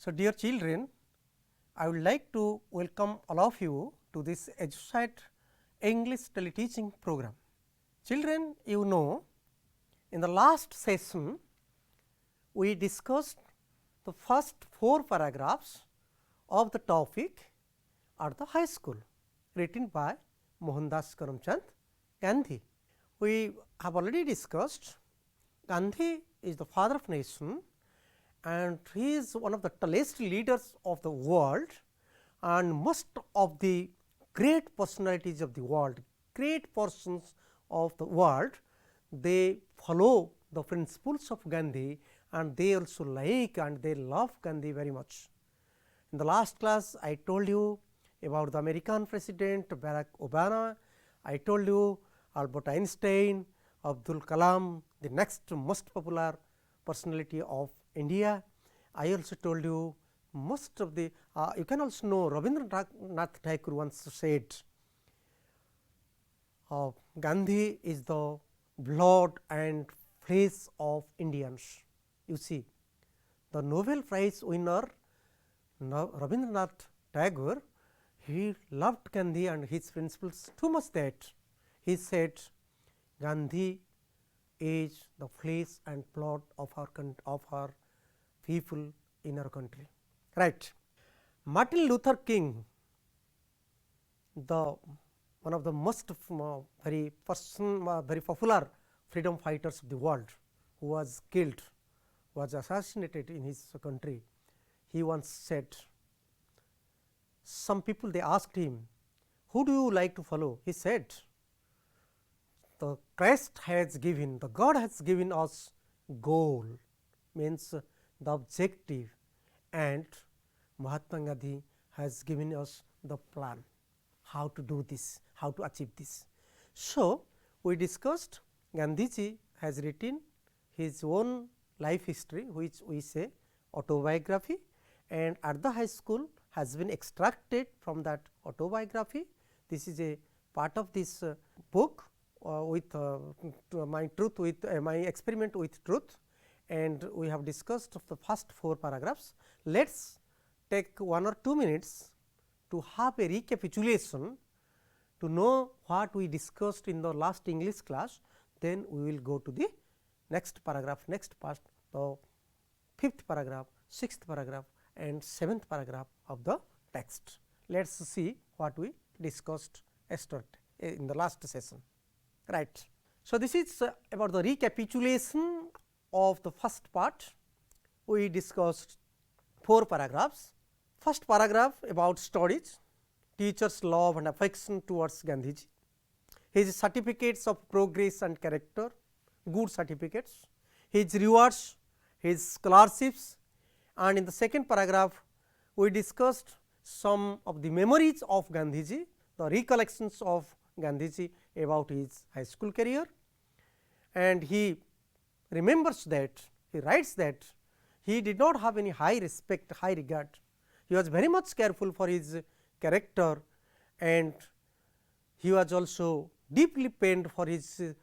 So, dear children, I would like to welcome all of you to this EduSite English teleteaching program. Children, you know, in the last session we discussed the first 4 paragraphs of the topic at the high school written by Mohandas Karamchand Gandhi. We have already discussed Gandhi is the father of nation and he is one of the tallest leaders of the world, and most of the great personalities of the world, great persons of the world, they follow the principles of Gandhi and they also like and they love Gandhi very much. In the last class I told you about the American president Barack Obama, I told you Albert Einstein, Abdul Kalam, the next most popular personality of India. I also told you most of the you can also know Rabindranath Tagore once said Gandhi is the blood and flesh of Indians. You see, the Nobel Prize winner Rabindranath Tagore, he loved Gandhi and his principles too much that he said Gandhi is the flesh and blood of our people in our country. Right. Martin Luther King, the one of the most very popular freedom fighters of the world, who was killed, was assassinated in his country. He once said, some people they asked him, who do you like to follow? He said, the Christ has given, the God has given us goal, means the objective, and Mahatma Gandhi has given us the plan, how to do this, how to achieve this. So, we discussed Gandhiji has written his own life history, which we say autobiography, and at the high school has been extracted from that autobiography. This is a part of this book with my truth with my experiment with truth, and we have discussed the first 4 paragraphs. Let us take 1 or 2 minutes to have a recapitulation to know what we discussed in the last English class, then we will go to the next paragraph, next part, the 5th paragraph, 6th paragraph and 7th paragraph of the text. Let us see what we discussed yesterday in the last session. Right. So, this is about the recapitulation of the first part. We discussed 4 paragraphs. First paragraph about studies, teachers' love and affection towards Gandhiji, his certificates of progress and character, good certificates, his rewards, his scholarships, and in the second paragraph we discussed some of the memories of Gandhiji, the recollections of Gandhiji about his high school career, and he remembers that, he writes that he did not have any high respect, high regard. He was very much careful for his character, and he was also deeply pained for his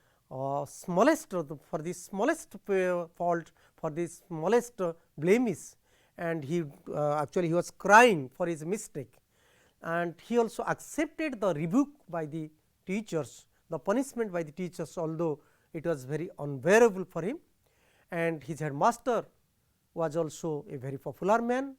smallest fault, for the smallest blemish, and he actually he was crying for his mistake, and he also accepted the rebuke by the teachers, the punishment by the teachers, although it was very unbearable for him. And his headmaster was also a very popular man.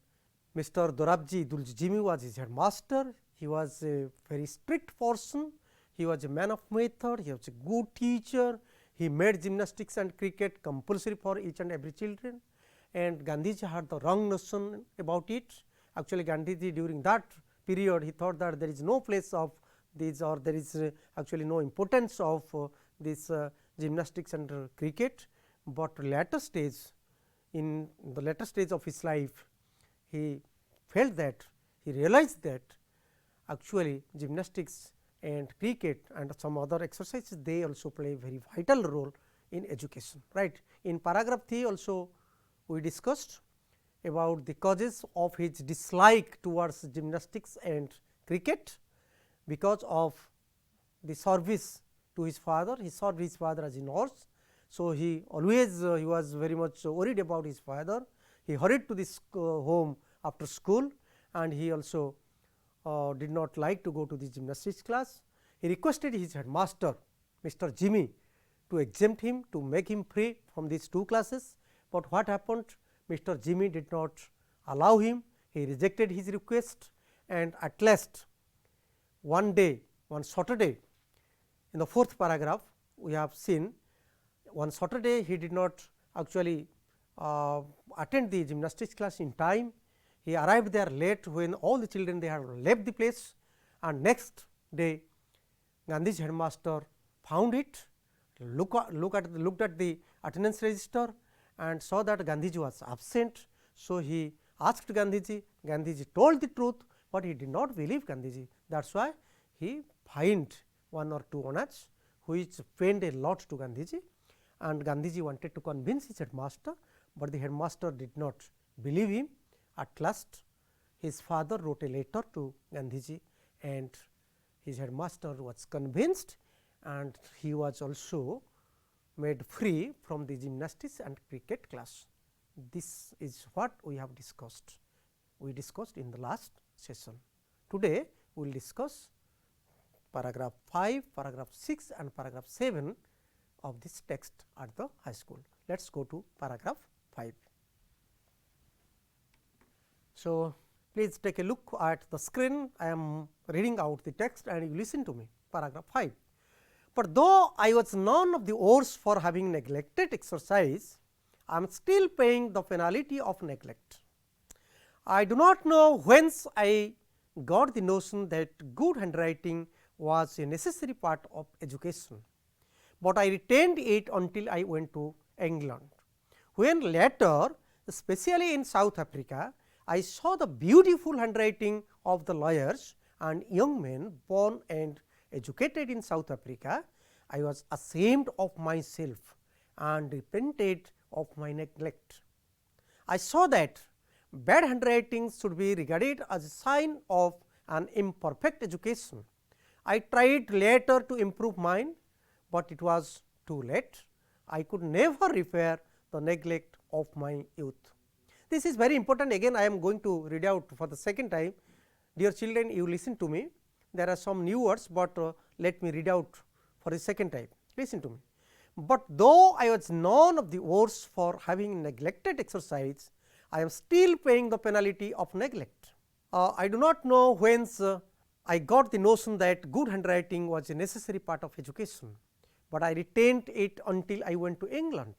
Mr. Dorabji Duljimi was his headmaster. He was a very strict person. He was a man of method. He was a good teacher. He made gymnastics and cricket compulsory for each and every children, and Gandhiji had the wrong notion about it. Actually, Gandhiji during that period he thought that there is no place of this, or there is actually no importance of this gymnastics and cricket, but later stage, in the later stage of his life, he felt that, he realized that actually gymnastics and cricket and some other exercises, they also play a very vital role in education. Right. In paragraph 3 also we discussed about the causes of his dislike towards gymnastics and cricket, because of the service to his father. He served his father as a nurse. So, he always he was very much worried about his father. He hurried to this home after school, and he also did not like to go to the gymnastics class. He requested his headmaster, Mr. Jimmy, to exempt him, to make him free from these two classes, but what happened? Mr. Jimmy did not allow him, he rejected his request, and at last one day, one Saturday, in the fourth paragraph we have seen, one Saturday he did not actually attend the gymnastics class in time. He arrived there late when all the children they had left the place, and next day Gandhi's headmaster found it, looked at the attendance register and saw that Gandhiji was absent. So, he asked Gandhiji, Gandhiji told the truth, but he did not believe Gandhiji. That is why he fined 1 or 2 annas, which pained a lot to Gandhiji, and Gandhiji wanted to convince his headmaster, but the headmaster did not believe him. At last his father wrote a letter to Gandhiji, and his headmaster was convinced, and he was also made free from the gymnastics and cricket class. This is what we have discussed. We discussed in the last session. Today, we will discuss paragraph 5, paragraph 6 and paragraph 7 of this text at the high school. Let us go to paragraph 5. So, please take a look at the screen. I am reading out the text and you listen to me. Paragraph 5. But though I was none of the worse for having neglected exercise, I am still paying the penalty of neglect. I do not know whence I got the notion that good handwriting was a necessary part of education, but I retained it until I went to England, when later, especially in South Africa, I saw the beautiful handwriting of the lawyers and young men born and educated in South Africa. I was ashamed of myself and repented of my neglect. I saw that bad handwriting should be regarded as a sign of an imperfect education. I tried later to improve mine, but it was too late. I could never repair the neglect of my youth. This is very important. Again, I am going to read out for the second time. Dear children, you listen to me. There are some new words, but let me read out for the second time. Listen to me. But though I was none of the worse for having neglected exercise, I am still paying the penalty of neglect. I do not know whence I got the notion that good handwriting was a necessary part of education, but I retained it until I went to England,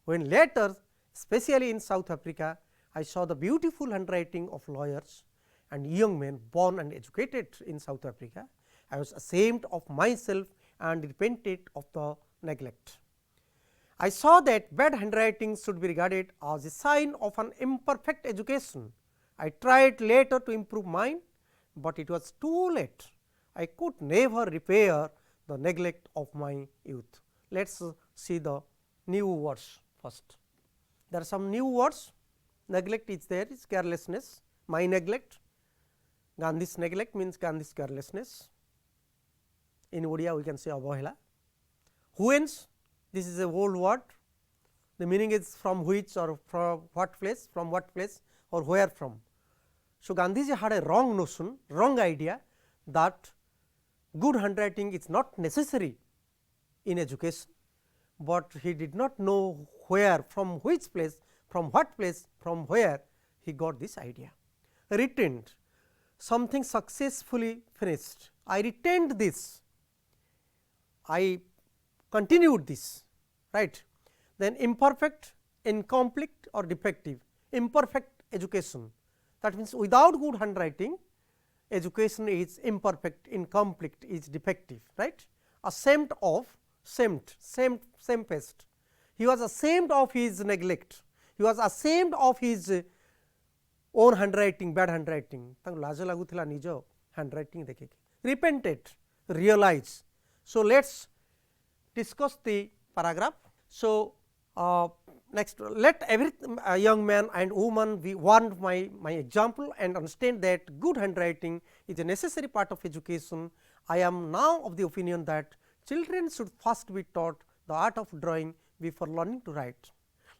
when later, especially in South Africa, I saw the beautiful handwriting of lawyers and young men born and educated in South Africa. I was ashamed of myself and repented of the neglect. I saw that bad handwriting should be regarded as a sign of an imperfect education. I tried later to improve mine, but it was too late. I could never repair the neglect of my youth. Let us see the new words first. There are some new words. Neglect is there, is carelessness, my neglect. Gandhi's neglect means Gandhi's carelessness. In Odia we can say abahela. Whence, this is a old word, the meaning is from which or from what place or where from. So, Gandhiji had a wrong notion, wrong idea that good handwriting is not necessary in education, but he did not know where, from which place, from what place, from where he got this idea. Retained, something successfully finished. I retained this, I continued this, right. Then imperfect, incomplete or defective, imperfect education. That means, without good handwriting, education is imperfect, incomplete, is defective, right. Ashamed of, shamefaced. He was ashamed of his neglect. He was ashamed of his own handwriting, bad handwriting. Laja laguthila nijo handwriting dekhe. Repented, realize. So, let us discuss the paragraph. So, next, let every young man and woman be warned my example and understand that good handwriting is a necessary part of education. I am now of the opinion that children should first be taught the art of drawing before learning to write.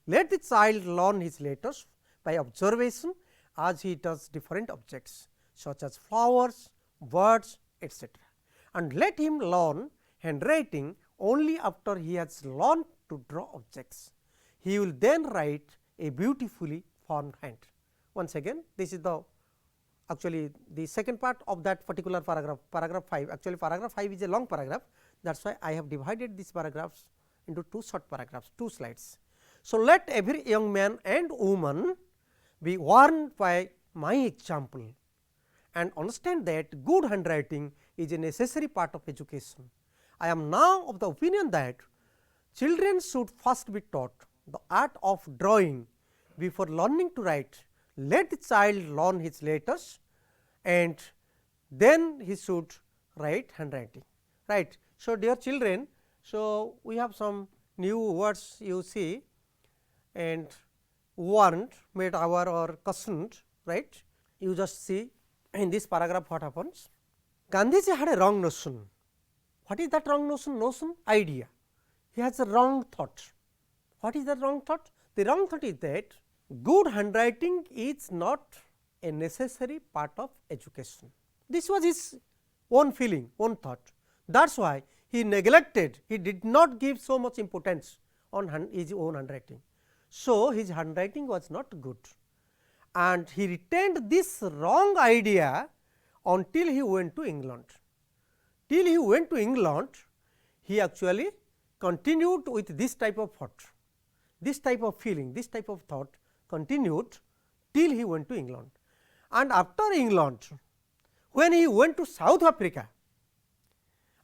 Let the child learn his letters by observation as he does different objects such as flowers, birds, etc. And let him learn handwriting only after he has learned to draw objects. He will then write a beautifully formed hand. Once again, this is the actually the second part of that particular paragraph, paragraph 5. Actually, paragraph 5 is a long paragraph. That is why I have divided these paragraphs into 2 short paragraphs, 2 slides. So, let every young man and woman be warned by my example and understand that good handwriting is a necessary part of education. I am now of the opinion that children should first be taught the art of drawing before learning to write. Let the child learn his letters and then he should write handwriting, right. So, dear children, so we have some new words you see and warned, made our or cautioned, right. You just see in this paragraph what happens. Gandhiji had a wrong notion. What is that wrong notion? Notion, idea. He has a wrong thought. What is that wrong thought? The wrong thought is that good handwriting is not a necessary part of education. This was his own feeling, own thought. That is why he neglected, he did not give so much importance on his own handwriting. So, his handwriting was not good and he retained this wrong idea until he went to England. Till he went to England, he actually continued with this type of thought, this type of feeling, this type of thought continued till he went to England. And after England, when he went to South Africa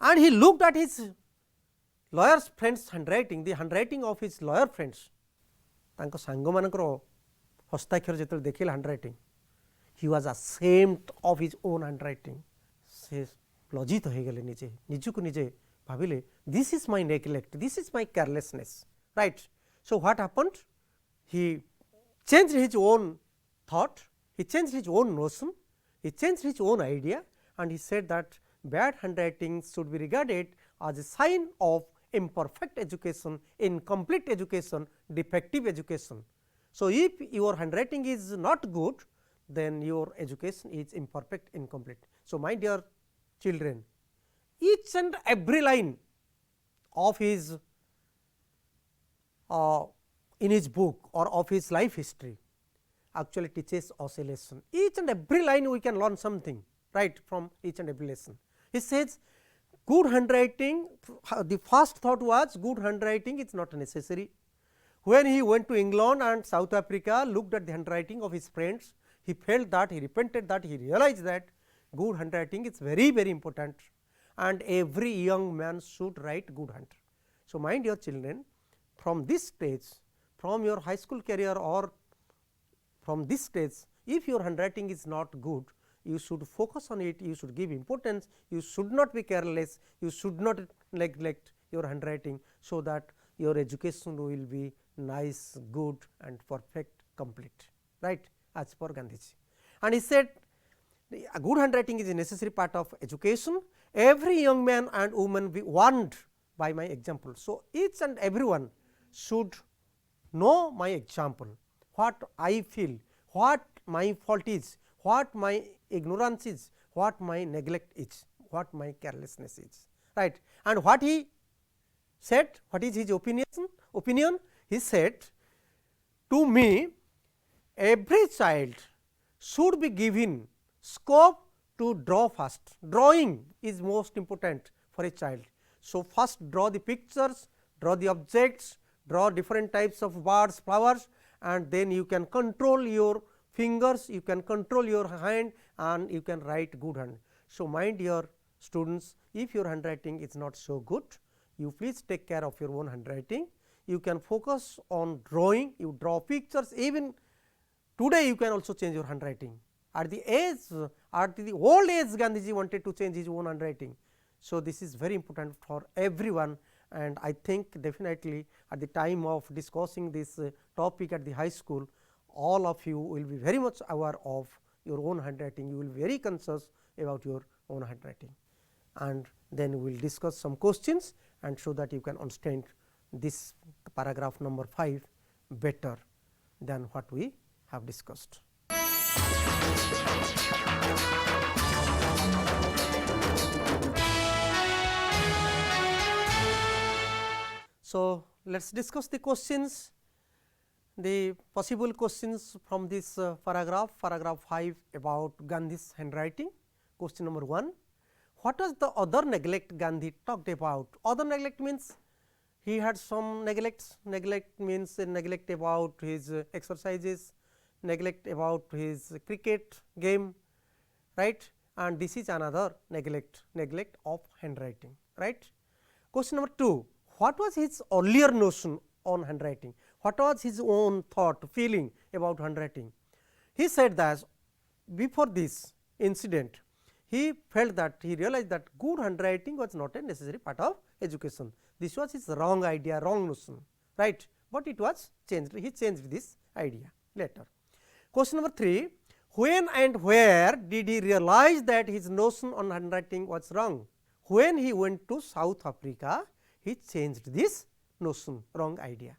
and he looked at his lawyer's friends handwriting, the handwriting of his lawyer friends, ତାଙ୍କ ସାଙ୍ଗମାନଙ୍କର ହସ୍ତାକ୍ଷର ଯେତେବେଳେ ଦେଖିଲେ handwriting, he was ashamed of his own handwriting. ସେ ଲଜ୍ଜିତ ହୋଇଗଲେ ନିଜେ, ନିଜକୁ ନିଜେ ଭାବିଲେ this is my neglect, this is my carelessness, right. So, what happened? He changed his own thought, he changed his own notion, he changed his own idea and he said that bad handwriting should be regarded as a sign of imperfect education, incomplete education, defective education. So, if your handwriting is not good, then your education is imperfect, incomplete. So, my dear children, each and every line of his in his book or of his life history actually teaches us a lesson. Each and every line we can learn something, right, from each and every lesson. He says good handwriting, the first thought was good handwriting is not necessary. When he went to England and South Africa, looked at the handwriting of his friends, he felt that, he repented that, he realized that good handwriting is very, very important and every young man should write good hand. So, my dear children, from this stage, from your high school career or from this stage, if your handwriting is not good, you should focus on it, you should give importance, you should not be careless, you should not neglect your handwriting, so that your education will be nice, good and perfect, complete, right, as per Gandhiji. And he said a good handwriting is a necessary part of education, every young man and woman be warned by my example. So, each and everyone should know my example, what I feel, what my fault is, what my ignorance is, what my neglect is, what my carelessness is, right. And what he said, what is his opinion? He said, to me every child should be given scope to draw first. Drawing is most important for a child. So, first draw the pictures, draw the objects, draw different types of birds, flowers, and then you can control your fingers, you can control your hand and you can write good hand. So, my dear students, if your handwriting is not so good, you please take care of your own handwriting. You can focus on drawing, you draw pictures, even today you can also change your handwriting. At the old age Gandhiji wanted to change his own handwriting. So, this is very important for everyone, and I think definitely at the time of discussing this topic at the high school, all of you will be very much aware of your own handwriting, you will be very conscious about your own handwriting. And then we will discuss some questions, and so that you can understand this paragraph number 5 better than what we have discussed. So, let us discuss the questions, the possible questions from this paragraph 5 about Gandhi's handwriting. Question number 1, what was the other neglect Gandhi talked about? Other neglect means he had some neglects. Neglect means neglect about his exercises, neglect about his cricket game, right, and this is another neglect of handwriting, right. Question number 2, what was his earlier notion on handwriting? What was his own thought, feeling about handwriting? He said that before this incident, he felt that he realized that good handwriting was not a necessary part of education. This was his wrong idea, wrong notion, right, but it was changed. He changed this idea later. Question number 3, when and where did he realize that his notion on handwriting was wrong? When he went to South Africa, he changed this notion, wrong idea.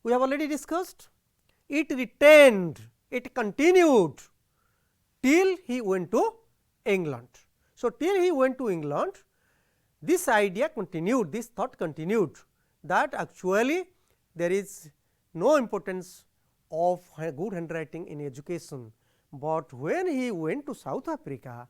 We have already discussed, it retained, it continued till he went to England. So, till he went to England, this idea continued, this thought continued, that actually there is no importance of good handwriting in education, but when he went to South Africa,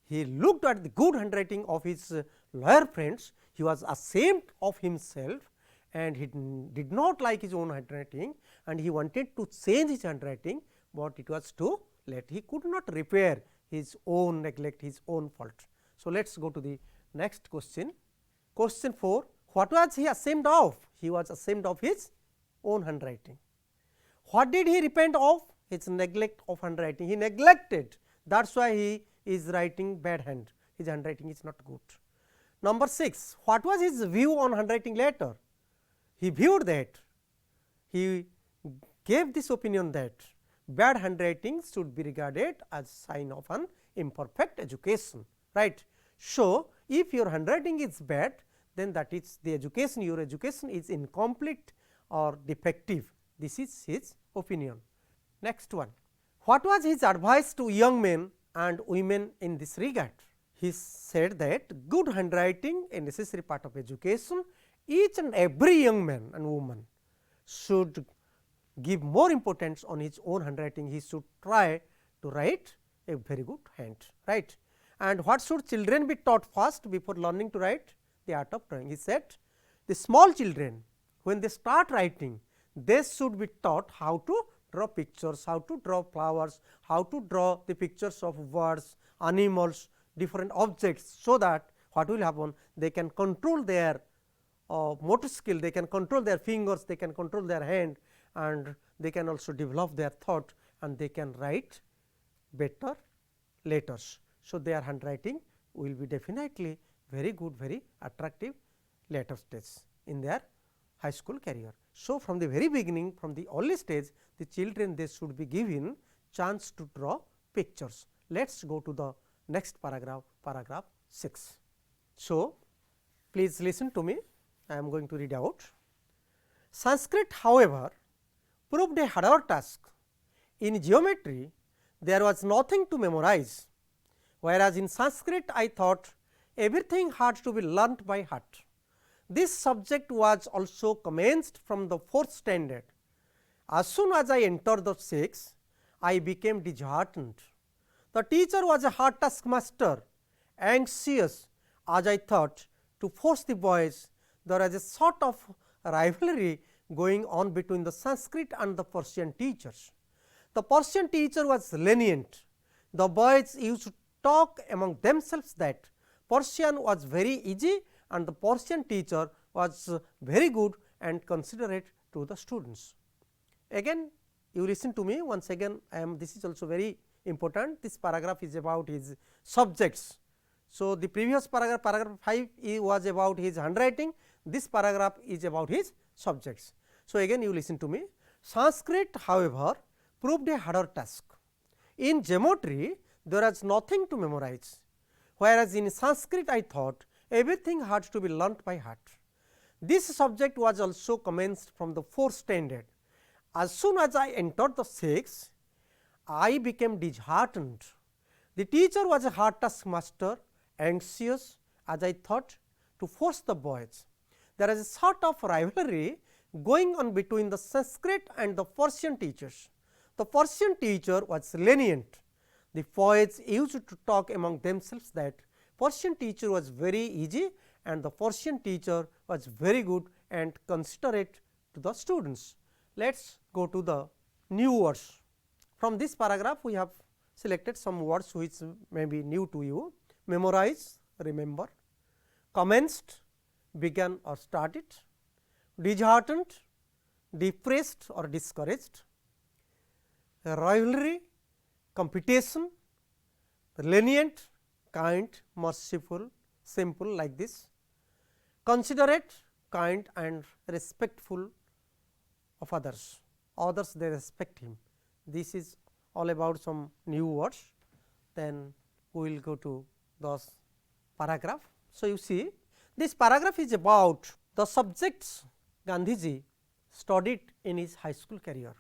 he looked at the good handwriting of his lawyer friends, he was ashamed of himself and he did not like his own handwriting and he wanted to change his handwriting, but it was too late. He could not repair his own neglect, his own fault. So, let us go to the next question. Question 4, what was he ashamed of? He was ashamed of his own handwriting. What did he repent of? His neglect of handwriting. He neglected, that is why he is writing bad hand, his handwriting is not good. Number 6, what was his view on handwriting later? He viewed that, he gave this opinion that bad handwriting should be regarded as sign of an imperfect education, right. So, if your handwriting is bad, then that is the education, your education is incomplete or defective. This is his opinion. Next one, what was his advice to young men and women in this regard? He said that good handwriting a necessary part of education, each and every young man and woman should give more importance on his own handwriting, he should try to write a very good hand, right. And what should children be taught first before learning to write? The art of drawing. He said the small children, when they start writing, they should be taught how to draw pictures, how to draw flowers, how to draw the pictures of birds, animals, different objects, so that what will happen, they can control their motor skill, they can control their fingers, they can control their hand, and they can also develop their thought and they can write better letters. So, their handwriting will be definitely very good, very attractive later stage in their high school career. So, from the very beginning, from the early stage, the children they should be given chance to draw pictures. Let us go to the next paragraph, paragraph 6. So, please listen to me, I am going to read out. Sanskrit, however, proved a harder task. In geometry, there was nothing to memorize, whereas in Sanskrit I thought everything had to be learnt by heart. This subject was also commenced from the 4th standard. As soon as I entered the 6th, I became disheartened. The teacher was a hard taskmaster, anxious, as I thought, to force the boys. There was a sort of rivalry going on between the Sanskrit and the Persian teachers. The Persian teacher was lenient. The boys used to talk among themselves that Persian was very easy and the Persian teacher was very good and considerate to the students. Again you listen to me once again, this is also very important. This paragraph is about his subjects. So, the previous paragraph, paragraph 5 was about his handwriting, this paragraph is about his subjects. So, again you listen to me. Sanskrit, however, proved a harder task. In geometry, there was nothing to memorize, whereas in Sanskrit I thought everything had to be learnt by heart. This subject was also commenced from the 4th standard. As soon as I entered the 6th, I became disheartened. The teacher was a hard taskmaster, anxious as I thought to force the boys. There is a sort of rivalry going on between the Sanskrit and the Persian teachers. The Persian teacher was lenient. The boys used to talk among themselves that Persian teacher was very easy and the Persian teacher was very good and considerate to the students. Let us go to the new words. From this paragraph, we have selected some words which may be new to you: memorize, remember; commenced, began or started; disheartened, depressed or discouraged; rivalry, competition; lenient, kind, merciful, simple, like this; considerate, kind and respectful of others. Others they respect him. This is all about some new words. Then we will go to the paragraph. So, you see this paragraph is about the subjects Gandhiji studied in his high school career,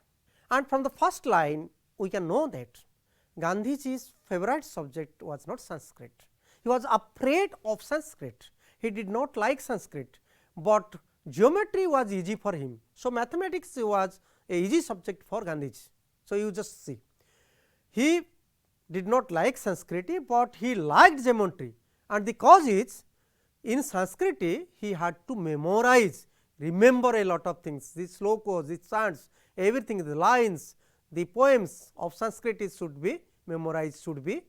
and from the first line we can know that Gandhiji's favorite subject was not Sanskrit. He was afraid of Sanskrit. He did not like Sanskrit, but geometry was easy for him. So, mathematics was a easy subject for Gandhiji. So, you just see he did not like Sanskrit, but he liked geometry, and the cause is in Sanskrit he had to memorize, remember a lot of things, the slokas, the chants, everything, the lines, the poems of Sanskrit should be memorized, should be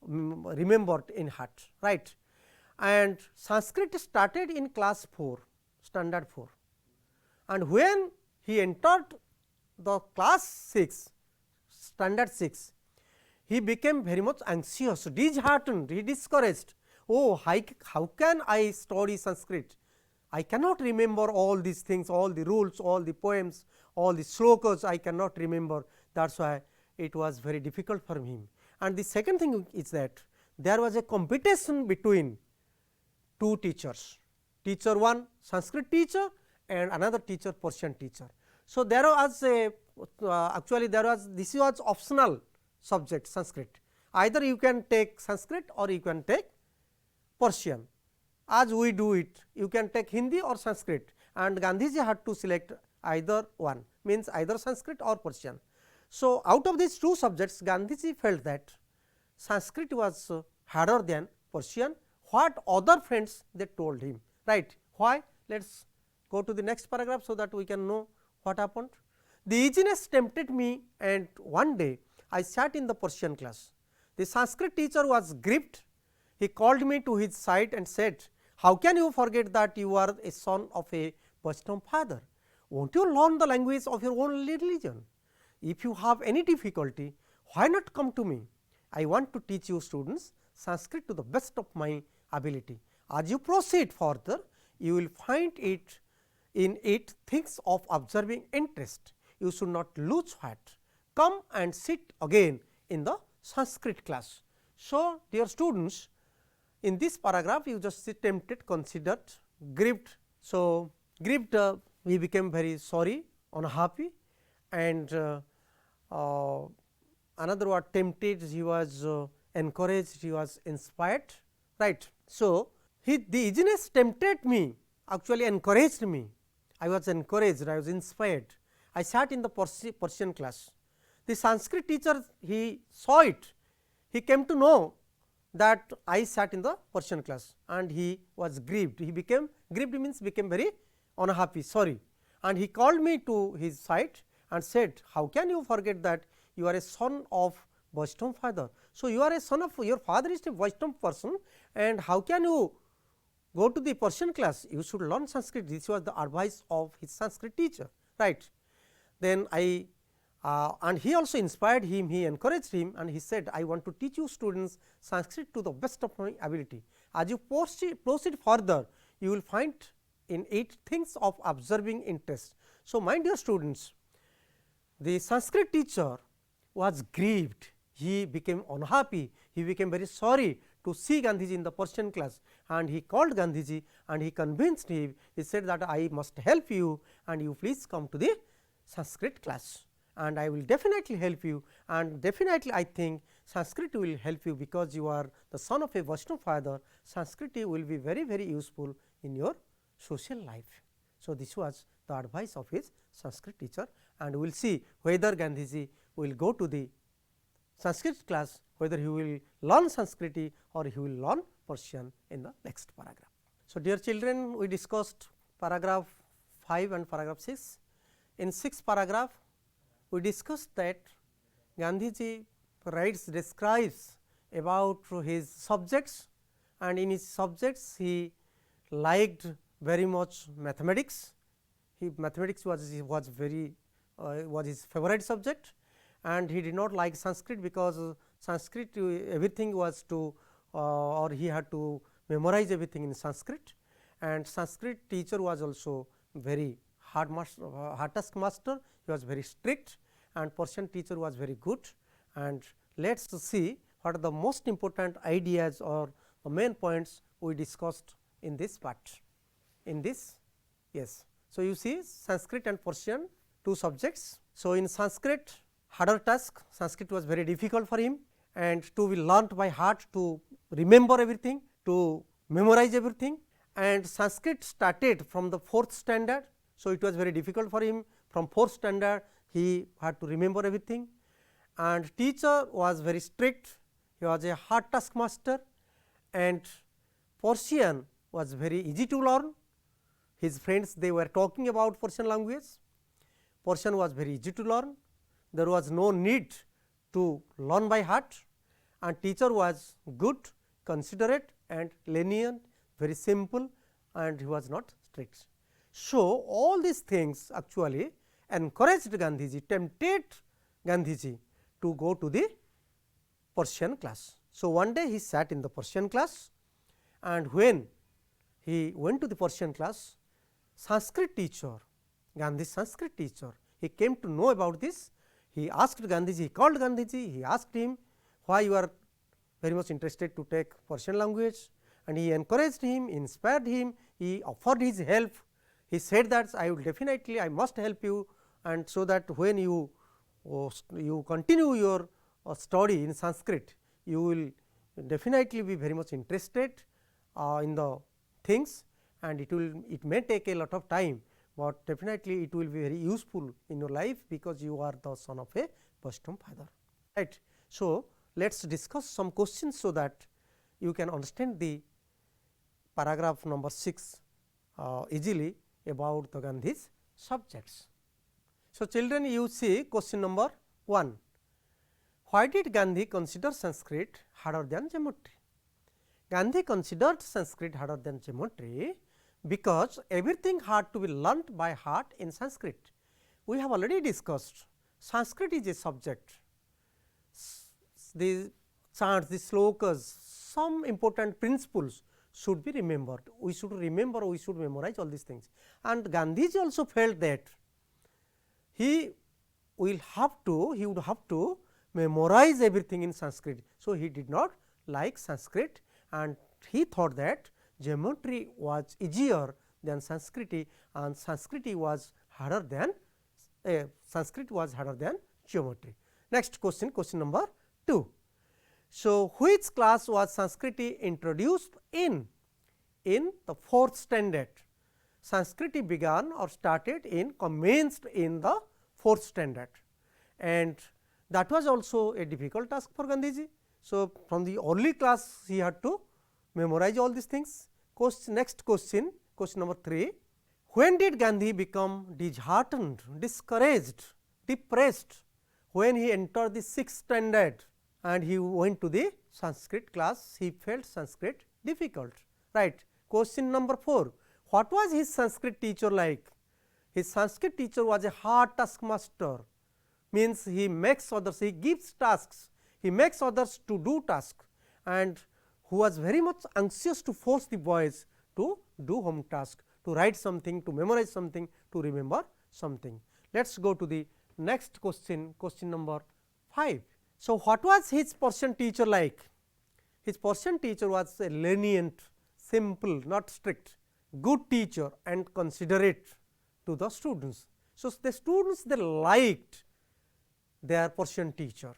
remembered in heart, right. And Sanskrit started in class 4, standard 4, and when he entered the class 6, standard 6, he became very much anxious, disheartened, he discouraged. Oh, how can I study Sanskrit? I cannot remember all these things, all the rules, all the poems, all the slokas I cannot remember. That is why it was very difficult for him. And the second thing is that there was a competition between two teachers, teacher 1 Sanskrit teacher and another teacher Persian teacher. So, there was a actually there was, this was optional subject Sanskrit, either you can take Sanskrit or you can take Persian. As we do it, you can take Hindi or Sanskrit, and Gandhiji had to select either one, means either Sanskrit or Persian. So, out of these two subjects, Gandhiji felt that Sanskrit was harder than Persian. What other friends they told him, right? Why? Let us go to the next paragraph, so that we can know what happened. The easiness tempted me, and one day I sat in the Persian class. The Sanskrit teacher was grieved. He called me to his side and said, "How can you forget that you are a son of a Vaishnava father? Won't you learn the language of your own religion? If you have any difficulty, why not come to me? I want to teach you students Sanskrit to the best of my ability. As you proceed further, you will find it in it things of observing interest. You should not lose heart. Come and sit again in the Sanskrit class." So, dear students, in this paragraph you just tempted, considered, grieved. So, grieved, he became very sorry, unhappy, and another word, tempted, he was encouraged, he was inspired, right. So, the easiness tempted me, actually encouraged me. I was encouraged, I was inspired. I sat in the Persian class. The Sanskrit teacher, he saw it, he came to know that I sat in the Persian class, and he was grieved. He became grieved, means became very unhappy, sorry, and he called me to his side and said, "How can you forget that you are a son of Vaishnava father? So, you are a son of, your father is a Vaishnava person, and how can you go to the Persian class? You should learn Sanskrit." This was the advice of his Sanskrit teacher, right. Then I and he also inspired him, he encouraged him, and he said, "I want to teach you students Sanskrit to the best of my ability. As you proceed further, you will find in it things of observing interest." So, my dear students, the Sanskrit teacher was grieved, he became unhappy, he became very sorry to see Gandhiji in the Persian class, and he called Gandhiji and he convinced him. He said that I must help you and you please come to the Sanskrit class. and I will definitely help you, and definitely I think Sanskrit will help you, because you are the son of a Vaishnava father. Sanskrit will be very, very useful in your social life. So, this was the advice of his Sanskrit teacher, and we will see whether Gandhiji will go to the Sanskrit class, whether he will learn Sanskrit or he will learn Persian in the next paragraph. So, dear children, we discussed paragraph 5 and paragraph 6. In 6th paragraph, we discussed that Gandhiji describes about his subjects, and in his subjects he liked very much mathematics. Mathematics was his favorite subject, and he did not like Sanskrit, because Sanskrit everything was to or he had to memorize everything in Sanskrit, and Sanskrit teacher was also very hard task master. He was very strict, and Persian teacher was very good. And let us see what are the most important ideas or the main points we discussed in this part. In this, yes. So, you see Sanskrit and Persian, two subjects. So, in Sanskrit, harder task, Sanskrit was very difficult for him, and to be learnt by heart, to remember everything, to memorize everything, and Sanskrit started from the 4th standard. So, it was very difficult for him. From 4th standard he had to remember everything, and teacher was very strict. He was a hard task master, and Persian was very easy to learn. His friends, they were talking about Persian language. Persian was very easy to learn. There was no need to learn by heart, and teacher was good, considerate and lenient, very simple, and he was not strict. So, all these things actually encouraged Gandhiji, tempted Gandhiji to go to the Persian class. So, one day he sat in the Persian class, and when he went to the Persian class, Sanskrit teacher, Gandhi's Sanskrit teacher, he came to know about this. He asked Gandhiji, he called Gandhiji, he asked him why you are very much interested to take Persian language, and he encouraged him, inspired him, he offered his help. He said that I will definitely, I must help you, and so that when you continue your study in Sanskrit, you will definitely be very much interested in the things, and it may take a lot of time, but definitely it will be very useful in your life, because you are the son of a Vaishnava father, right. So, let us discuss some questions, so that you can understand the paragraph number 6 easily about the Gandhi's subjects. So, children, you see question number 1. Why did Gandhi consider Sanskrit harder than geometry? Gandhi considered Sanskrit harder than geometry, because everything had to be learnt by heart in Sanskrit. We have already discussed Sanskrit is a subject. The chants, the slokas, some important principles should be remembered. We should remember, we should memorize all these things. And Gandhiji also felt that he would have to memorize everything in Sanskrit. So, he did not like Sanskrit, and he thought that geometry was easier than Sanskrit, and Sanskrit was harder than geometry. Next question, question number 2. So, which class was Sanskrit introduced in? In the 4th standard. Sanskrit began or commenced in the 4th standard, and that was also a difficult task for Gandhiji. So, from the early class he had to memorize all these things. Next question, question number 3. When did Gandhi become disheartened, discouraged, depressed? When he entered the 6th standard and he went to the Sanskrit class, he felt Sanskrit difficult, right. Question number 4. What was his Sanskrit teacher like? His Sanskrit teacher was a hard taskmaster, means he makes others, he gives tasks, he makes others to do tasks, and who was very much anxious to force the boys to do home task, to write something, to memorize something, to remember something. Let us go to the next question, question number 5. So, what was his Persian teacher like? His Persian teacher was a lenient, simple, not strict, good teacher and considerate to the students. So, the students they liked their Persian teacher.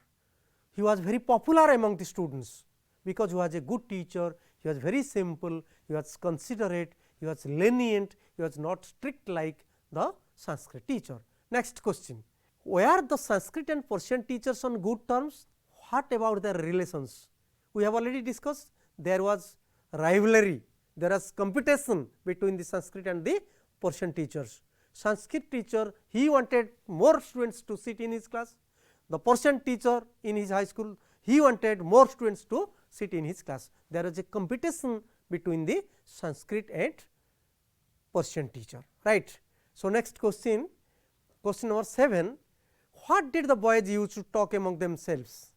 He was very popular among the students, because he was a good teacher, he was very simple, he was considerate, he was lenient, he was not strict like the Sanskrit teacher. Next question, were the Sanskrit and Persian teachers on good terms? What about their relations? We have already discussed, there was rivalry, there was competition between the Sanskrit and the Persian teachers. Sanskrit teacher, he wanted more students to sit in his class. The Persian teacher in his high school, he wanted more students to sit in his class. There was a competition between the Sanskrit and Persian teacher, right. So, next question, question number 7, what did the boys use to talk among themselves?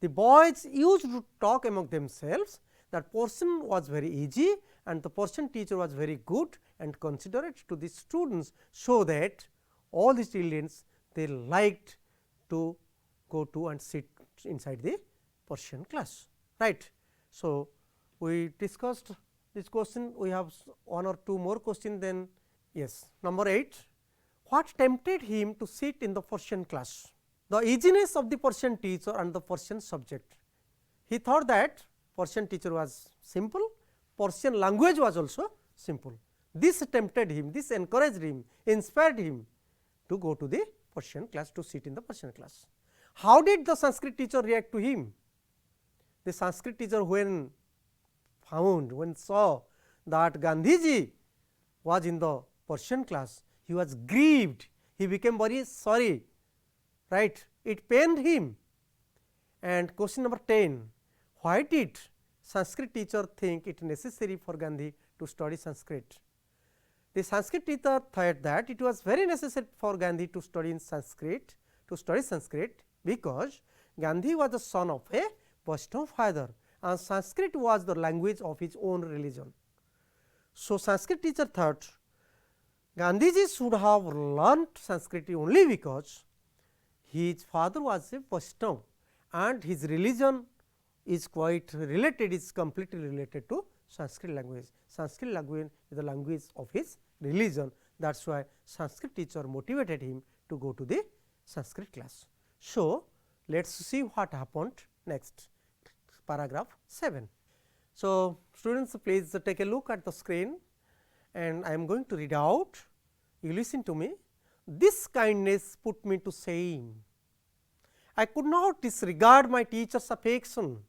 The boys used to talk among themselves that Persian was very easy and the Persian teacher was very good and considerate to the students. So, that all the children they liked to go to and sit inside the Persian class, right. So, we discussed this question, we have one or two more questions, then yes. Number 8, what tempted him to sit in the Persian class? The easiness of the Persian teacher and the Persian subject. He thought that Persian teacher was simple, Persian language was also simple. This tempted him, this encouraged him, inspired him to go to the Persian class, to sit in the Persian class. How did the Sanskrit teacher react to him? The Sanskrit teacher when saw that Gandhiji was in the Persian class, he was grieved, he became very sorry, right. It pained him. And question number 10, why did Sanskrit teacher think it necessary for Gandhi to study Sanskrit? The Sanskrit teacher thought that it was very necessary for Gandhi to study in Sanskrit, because Gandhi was the son of a Vaishnava father and Sanskrit was the language of his own religion. So, Sanskrit teacher thought Gandhiji should have learnt Sanskrit only because his father was a Vaishnava and his religion is quite related, is completely related to Sanskrit language. Sanskrit language is the language of his religion. That is why Sanskrit teacher motivated him to go to the Sanskrit class. So, let us see what happened next, paragraph 7. So, students, please take a look at the screen and I am going to read out, you listen to me. This kindness put me to shame. I could not disregard my teacher's affection.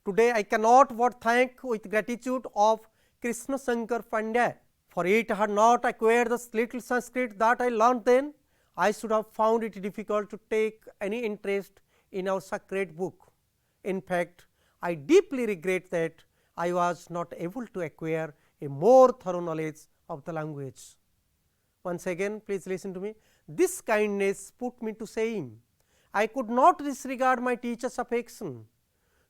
Today, I cannot but thank with gratitude of Krishna Shankar Pandya, for it had not acquired the little Sanskrit that I learnt then, I should have found it difficult to take any interest in our sacred book. In fact, I deeply regret that I was not able to acquire a more thorough knowledge of the language. Once again, please listen to me. This kindness put me to shame. I could not disregard my teacher's affection.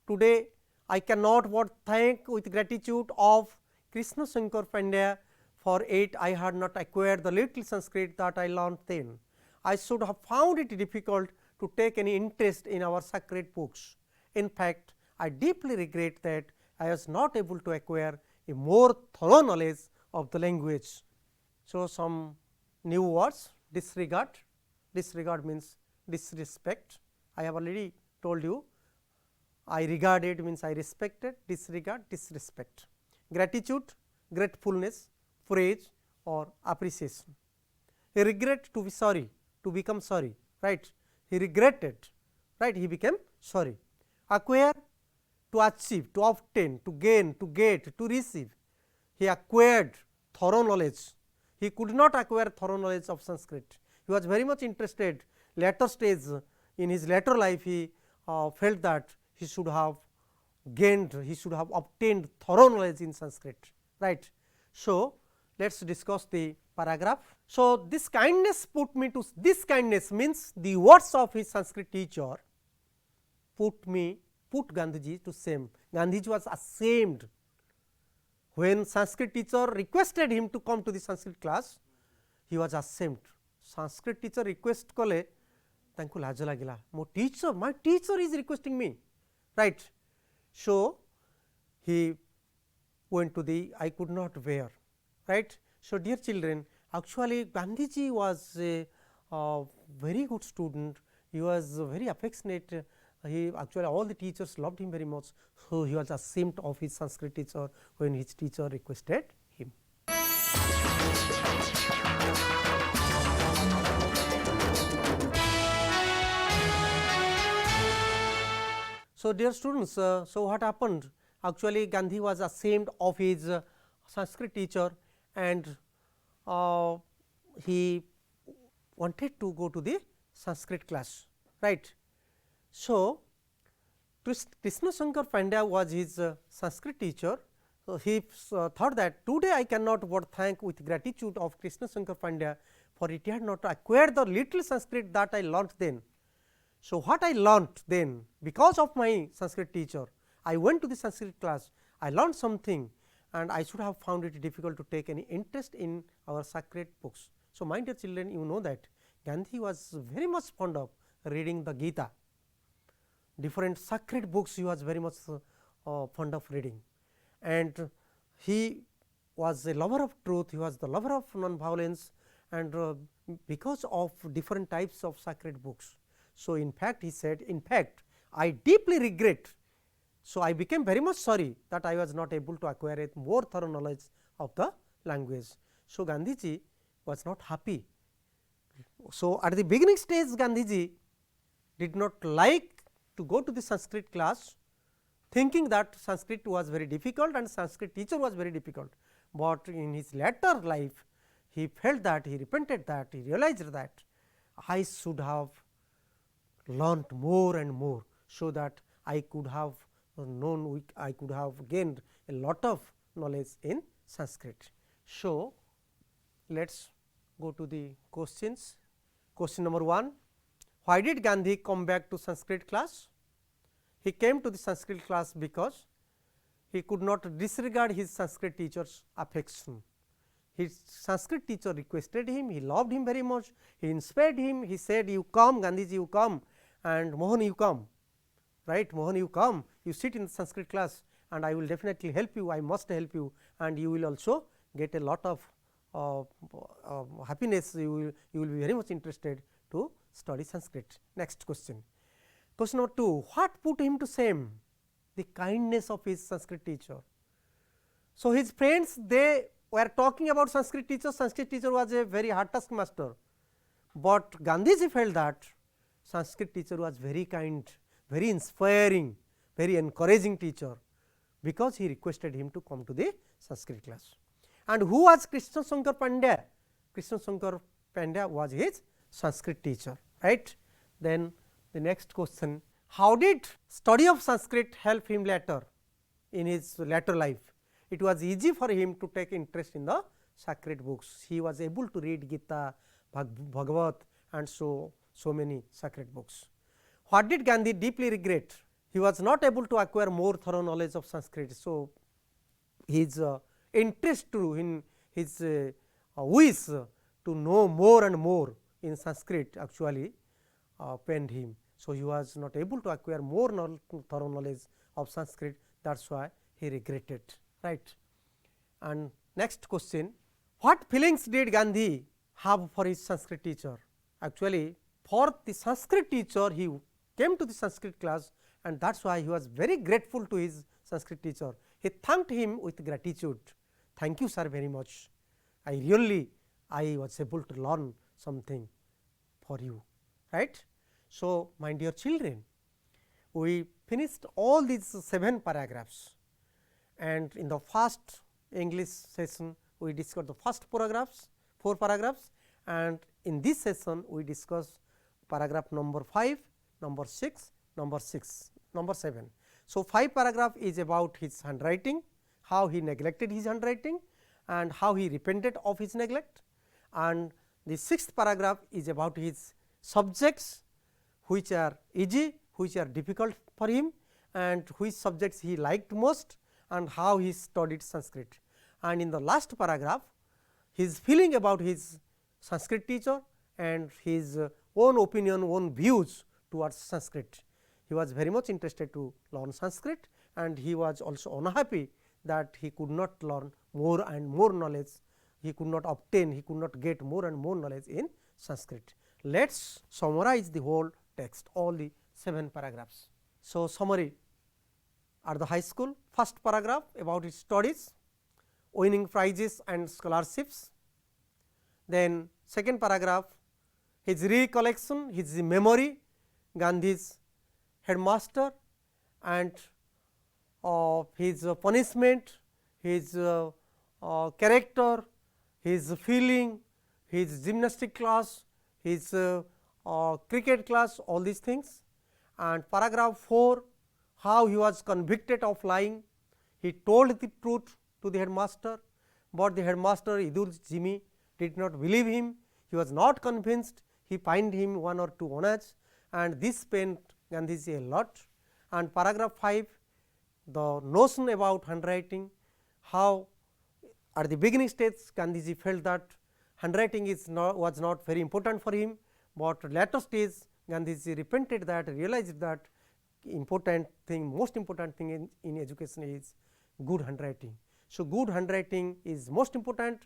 Today, I cannot but thank with gratitude of Krishna Shankar Pandya, for it I had not acquired the little Sanskrit that I learnt then. I should have found it difficult to take any interest in our sacred books. In fact, I deeply regret that I was not able to acquire a more thorough knowledge of the language. So, some new words, disregard. Disregard means disrespect. I have already told you, I regarded means I respected, disregard, disrespect. Gratitude, gratefulness, praise or appreciation. He regret, to be sorry, to become sorry, right. He regretted, right, he became sorry. Acquire, to achieve, to obtain, to gain, to get, to receive. He acquired thorough knowledge. He could not acquire thorough knowledge of Sanskrit. He was very much interested, later stage in his later life he felt that he should have gained, he should have obtained thorough knowledge in Sanskrit, right. So, let us discuss the paragraph. So, this kindness put me to, this kindness means the words of his Sanskrit teacher put Gandhiji to shame. Gandhiji was ashamed when Sanskrit teacher requested him to come to the Sanskrit class, he was ashamed. Sanskrit teacher request kale tanku laja lagila, my teacher is requesting me, right. So, he went to the, I could not bear, right. So, dear children, actually Gandhiji was a very good student, he was very affectionate. He actually all the teachers loved him very much. So, he was ashamed of his Sanskrit teacher when his teacher requested him. So, dear students, so what happened? Actually, Gandhi was ashamed of his Sanskrit teacher, and he wanted to go to the Sanskrit class, right. So, Krishna Shankar Pandya was his Sanskrit teacher. So, he thought that today I cannot but thank with gratitude of Krishna Shankar Pandya, for it had not acquired the little Sanskrit that I learnt then. So, what I learnt then, because of my Sanskrit teacher, I went to the Sanskrit class, I learned something, and I should have found it difficult to take any interest in our sacred books. So, my dear children, you know that Gandhi was very much fond of reading the Gita, different sacred books he was very much fond of reading, and he was a lover of truth, he was the lover of non-violence, and because of different types of sacred books. So, in fact, he said, in fact, I deeply regret. So, I became very much sorry that I was not able to acquire a more thorough knowledge of the language. So, Gandhiji was not happy. So, at the beginning stage, Gandhiji did not like to go to the Sanskrit class, thinking that Sanskrit was very difficult and Sanskrit teacher was very difficult, but in his later life he felt that, he repented that, he realized that I should have learnt more and more, so that I could have known, I could have gained a lot of knowledge in Sanskrit. So, let us go to the questions. Question number 1, why did Gandhi come back to Sanskrit class? He came to the Sanskrit class because he could not disregard his Sanskrit teacher's affection. His Sanskrit teacher requested him, he loved him very much, he inspired him, he said, you come Gandhiji, you come, and Mohan, you come, right, Mohan, you come, you sit in the Sanskrit class, and I will definitely help you, I must help you, and you will also get a lot of happiness, you will be very much interested to study Sanskrit. Next question. Question number 2, what put him to shame? The kindness of his Sanskrit teacher. So, his friends, they were talking about Sanskrit teacher was a very hard taskmaster, but Gandhiji felt that Sanskrit teacher was very kind, very inspiring, very encouraging teacher, because he requested him to come to the Sanskrit class. And who was Krishna Shankar Pandya? Krishna Shankar Pandya was his Sanskrit teacher, right. Then the next question, how did study of Sanskrit help him later in his later life? It was easy for him to take interest in the sacred books. He was able to read Gita, Bhagavat, and so many sacred books. What did Gandhi deeply regret? He was not able to acquire more thorough knowledge of Sanskrit. So, his interest to in his wish to know more and more in Sanskrit actually pained him. So, he was not able to acquire more thorough knowledge of Sanskrit, that is why he regretted, right. And next question, what feelings did Gandhi have for his Sanskrit teacher? Actually, for the Sanskrit teacher, he came to the Sanskrit class, and that is why he was very grateful to his Sanskrit teacher. He thanked him with gratitude. Thank you, sir, very much. I was able to learn something for you, right. So, my dear children, we finished all these 7 paragraphs, and in the first English session we discussed the first paragraphs, 4 paragraphs, and in this session we discuss paragraph number 5, number 6, number 7. So, 5 paragraph is about his handwriting, how he neglected his handwriting and how he repented of his neglect, and the 6th paragraph is about his subjects, which are easy, which are difficult for him, and which subjects he liked most, and how he studied Sanskrit. And in the last paragraph, his feeling about his Sanskrit teacher and his own opinion, own views towards Sanskrit. He was very much interested to learn Sanskrit, and he was also unhappy that he could not learn more and more knowledge, he could not obtain, he could not get more and more knowledge in Sanskrit. Let us summarize the whole text, all the 7 paragraphs. So, summary: at the high school, first paragraph about his studies, winning prizes and scholarships. Then second paragraph, his recollection, his memory, Gandhi's headmaster, and his punishment, his character, his feeling, his gymnastic class, his cricket class, all these things. And paragraph 4, how he was convicted of lying. He told the truth to the headmaster, but the headmaster Idul Jimmy did not believe him. He was not convinced. He fined him 1 or 2 annas, and this pained Gandhiji a lot. And paragraph 5, the notion about handwriting, how at the beginning stage Gandhiji felt that handwriting was not very important for him, but later stage Gandhiji repented that, realized that most important thing in education is good handwriting. So, good handwriting is most important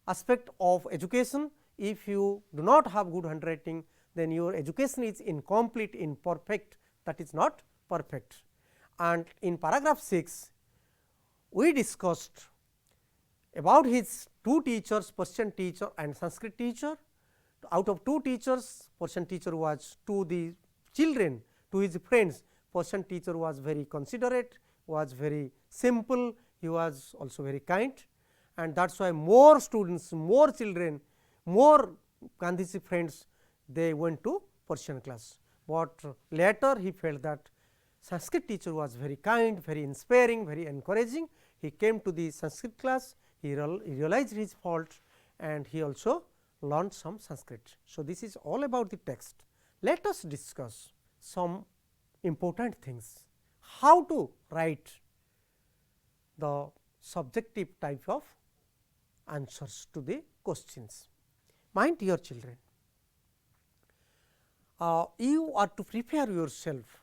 aspect of education. If you do not have good handwriting, then your education is incomplete, imperfect, that is not perfect. And in paragraph 6, we discussed about his 2 teachers, Persian teacher and Sanskrit teacher. Out of 2 teachers, Persian teacher was to the children, to his friends. Persian teacher was very considerate, was very simple, he was also very kind, and that is why more students, more children, more Gandhiji friends, they went to Persian class. But later he felt that Sanskrit teacher was very kind, very inspiring, very encouraging. He came to the Sanskrit class, he realized his fault, and he also learned some Sanskrit. So, this is all about the text. Let us discuss some important things, how to write the subjective type of answers to the questions. My dear children, you are to prepare yourself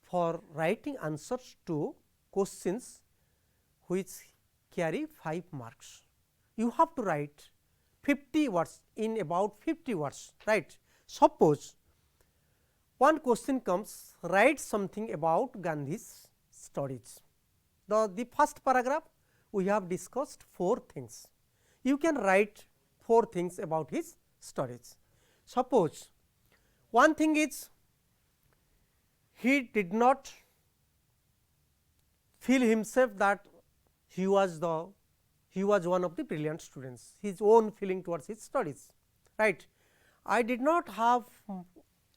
for writing answers to questions which carry 5 marks. You have to write 50 words in about 50 words, right. Suppose one question comes, write something about Gandhi's studies. The first paragraph we have discussed 4 things. You can write 4 things about his studies. Suppose one thing is, he did not feel himself that he was one of the brilliant students, his own feeling towards his studies, right. I did not have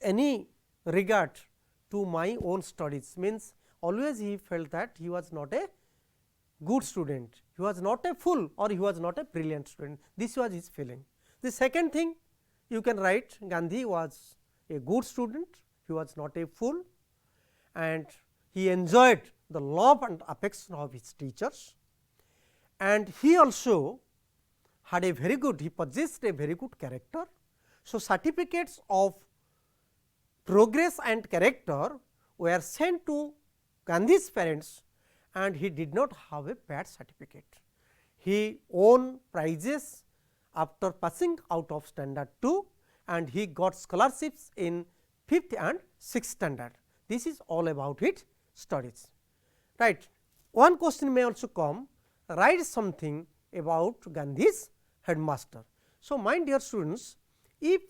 any regard to my own studies, means always he felt that he was not a good student, he was not a fool, or he was not a brilliant student, this was his feeling. The second thing you can write, Gandhi was a good student, he was not a fool, and he enjoyed the love and affection of his teachers, and he also had a very good, he possessed a very good character. So, certificates of progress and character were sent to Gandhi's parents, and he did not have a bad certificate. He won prizes after passing out of standard 2, and he got scholarships in 5th and 6th standard. This is all about his studies, right. One question may also come, write something about Gandhi's headmaster. So, my dear students, if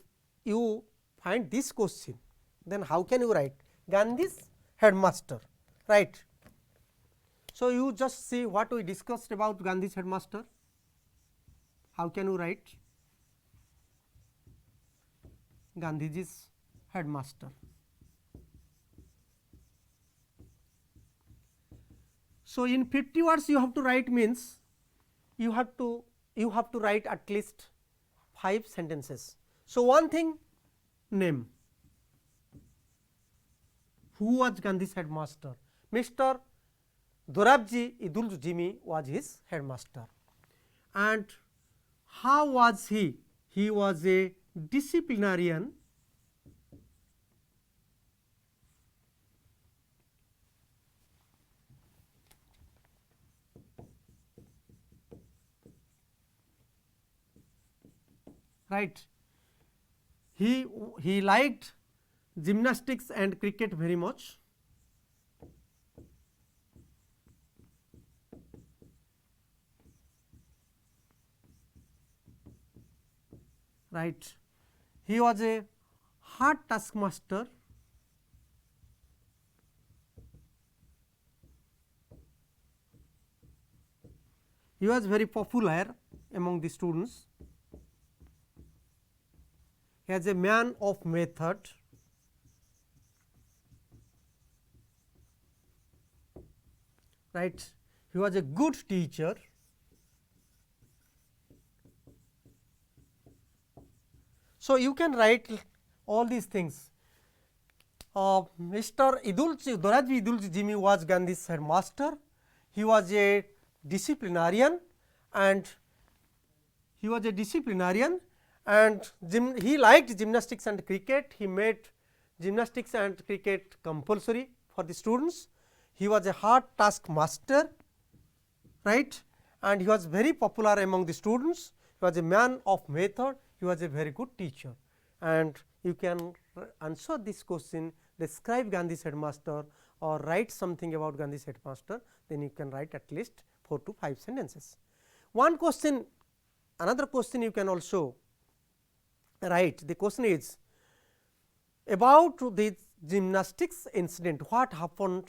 you find this question, then how can you write Gandhi's headmaster, right. So, you just see what we discussed about Gandhi's headmaster. How can you write Gandhiji's headmaster? So, in 50 words you have to write, means you have to write at least 5 sentences. So, one thing, name, who was Gandhi's headmaster? Mr. Dorabji Idul Jimmy was his headmaster. And how was he? He was a disciplinarian, right. He liked gymnastics and cricket very much. Right. He was a hard taskmaster. He was very popular among the students. He was a man of method. Right. He was a good teacher. So, you can write all these things. Mr. Doraji Idulji Jimmy was Gandhi's headmaster. He was a disciplinarian and he liked gymnastics and cricket. He made gymnastics and cricket compulsory for the students. He was a hard taskmaster, right, and he was very popular among the students. He was a man of method. He was a very good teacher, and you can answer this question, describe Gandhi's headmaster or write something about Gandhi's headmaster, then you can write at least 4 to 5 sentences. One question, another question you can also write. The question is about the gymnastics incident, what happened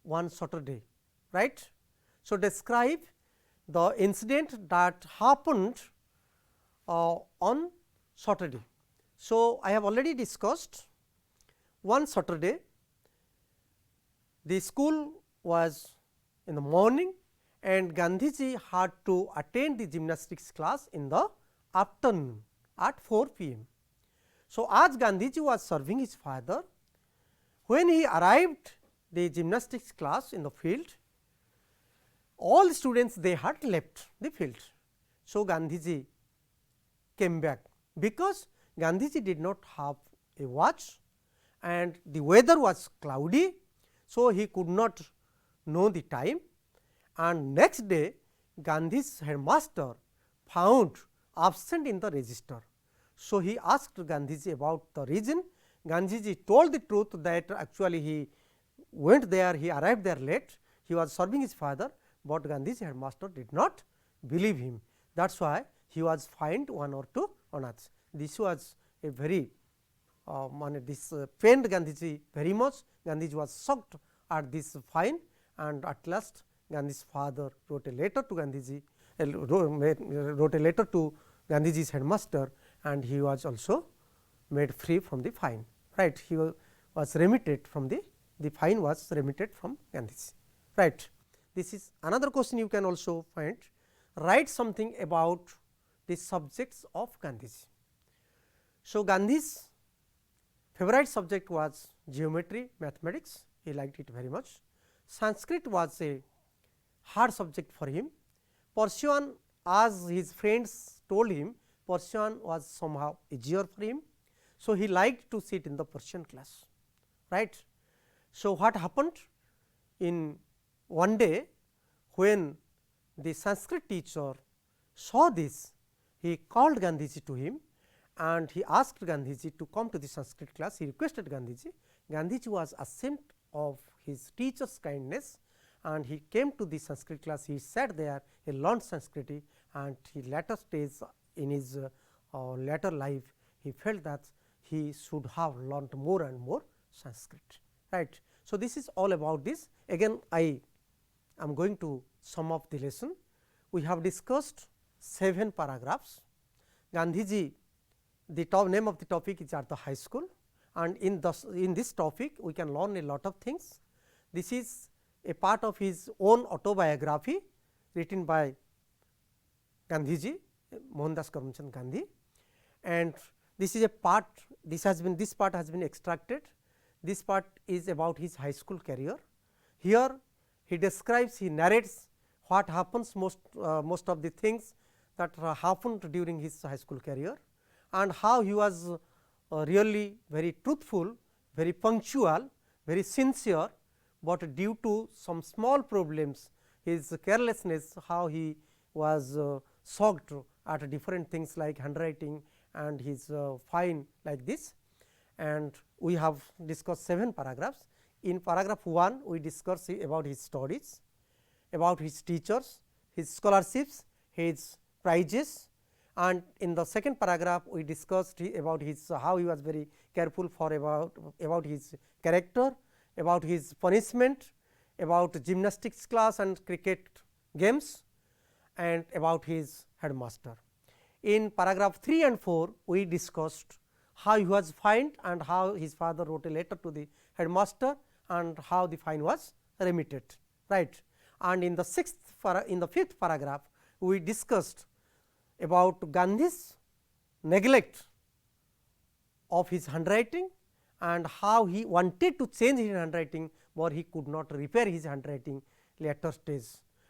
one Saturday, right. So, describe the incident that happened on Saturday. So, I have already discussed one Saturday the school was in the morning and Gandhiji had to attend the gymnastics class in the afternoon at 4 p.m. So, as Gandhiji was serving his father, when he arrived the gymnastics class in the field, all the students they had left the field. So, Gandhiji came back because Gandhiji did not have a watch and the weather was cloudy. So, he could not know the time, and next day Gandhi's headmaster found absent in the register. So, he asked Gandhiji about the reason. Gandhiji told the truth that actually he went there, he arrived there late, he was serving his father, but Gandhi's headmaster did not believe him. That is why he was fined 1 or 2 annas. This was a very this pained Gandhiji very much. Gandhiji was shocked at this fine, and at last Gandhi's father wrote a letter to Gandhiji, wrote a letter to Gandhiji's headmaster, and he was also made free from the fine. Right, he was remitted from the fine was remitted from Gandhiji. Right. This is another question you can also find. Write something about the subjects of Gandhiji. So, Gandhi's favorite subject was geometry, mathematics. He liked it very much. Sanskrit was a hard subject for him. Persian, as his friends told him, Persian was somehow easier for him. So, he liked to sit in the Persian class. Right. So, what happened in one day when the Sanskrit teacher saw this, he called Gandhiji to him and he asked Gandhiji to come to the Sanskrit class. He requested Gandhiji. Gandhiji was ashamed of his teacher's kindness and he came to the Sanskrit class. He sat there, he learned Sanskrit, and he later stage in his later life, he felt that he should have learnt more and more Sanskrit. Right. So, this is all about this. Again, I am going to sum up the lesson. We have discussed 7 paragraphs. Gandhiji, the name of the topic is at the high school, and in this topic we can learn a lot of things. This is a part of his own autobiography written by Gandhiji, Mohandas Karamchand Gandhi, and this is a part, this part has been extracted. This part is about his high school career. Here he describes, he narrates what happens most of the things that happened during his high school career, and how he was really very truthful, very punctual, very sincere, but due to some small problems, his carelessness, how he was shocked at different things like handwriting and his fine like this. and we have discussed 7 paragraphs. In paragraph 1, we discuss about his studies, about his teachers, his scholarships, his prizes, and in the second paragraph we discussed about his how he was very careful for about his character, about his punishment, about gymnastics class and cricket games, and about his headmaster. In paragraph 3 and 4, we discussed how he was fined and how his father wrote a letter to the headmaster and how the fine was remitted, right. And in the fifth paragraph, we discussed about Gandhi's neglect of his handwriting and how he wanted to change his handwriting, but he could not repair his handwriting later stage,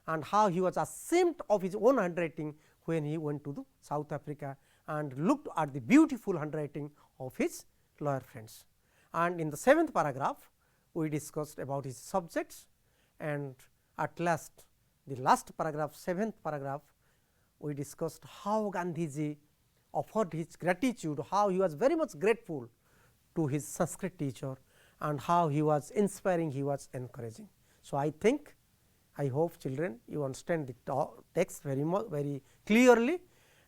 and how he was ashamed of his own handwriting when he went to the South Africa and looked at the beautiful handwriting of his lawyer friends. And in the 7th paragraph, we discussed about his subjects, and at last the last paragraph, 7th paragraph, we discussed how Gandhiji offered his gratitude, how he was very much grateful to his Sanskrit teacher and how he was inspiring, he was encouraging. So, I think, I hope children you understand the text very clearly,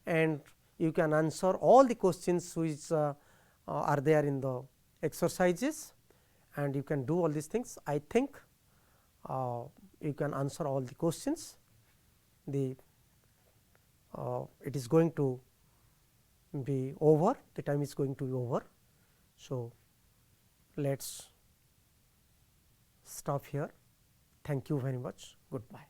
and you can answer all the questions which are there in the exercises, and you can do all these things. I think you can answer all the questions. It is going to be over, the time is going to be over. So, let us stop here. Thank you very much. Goodbye.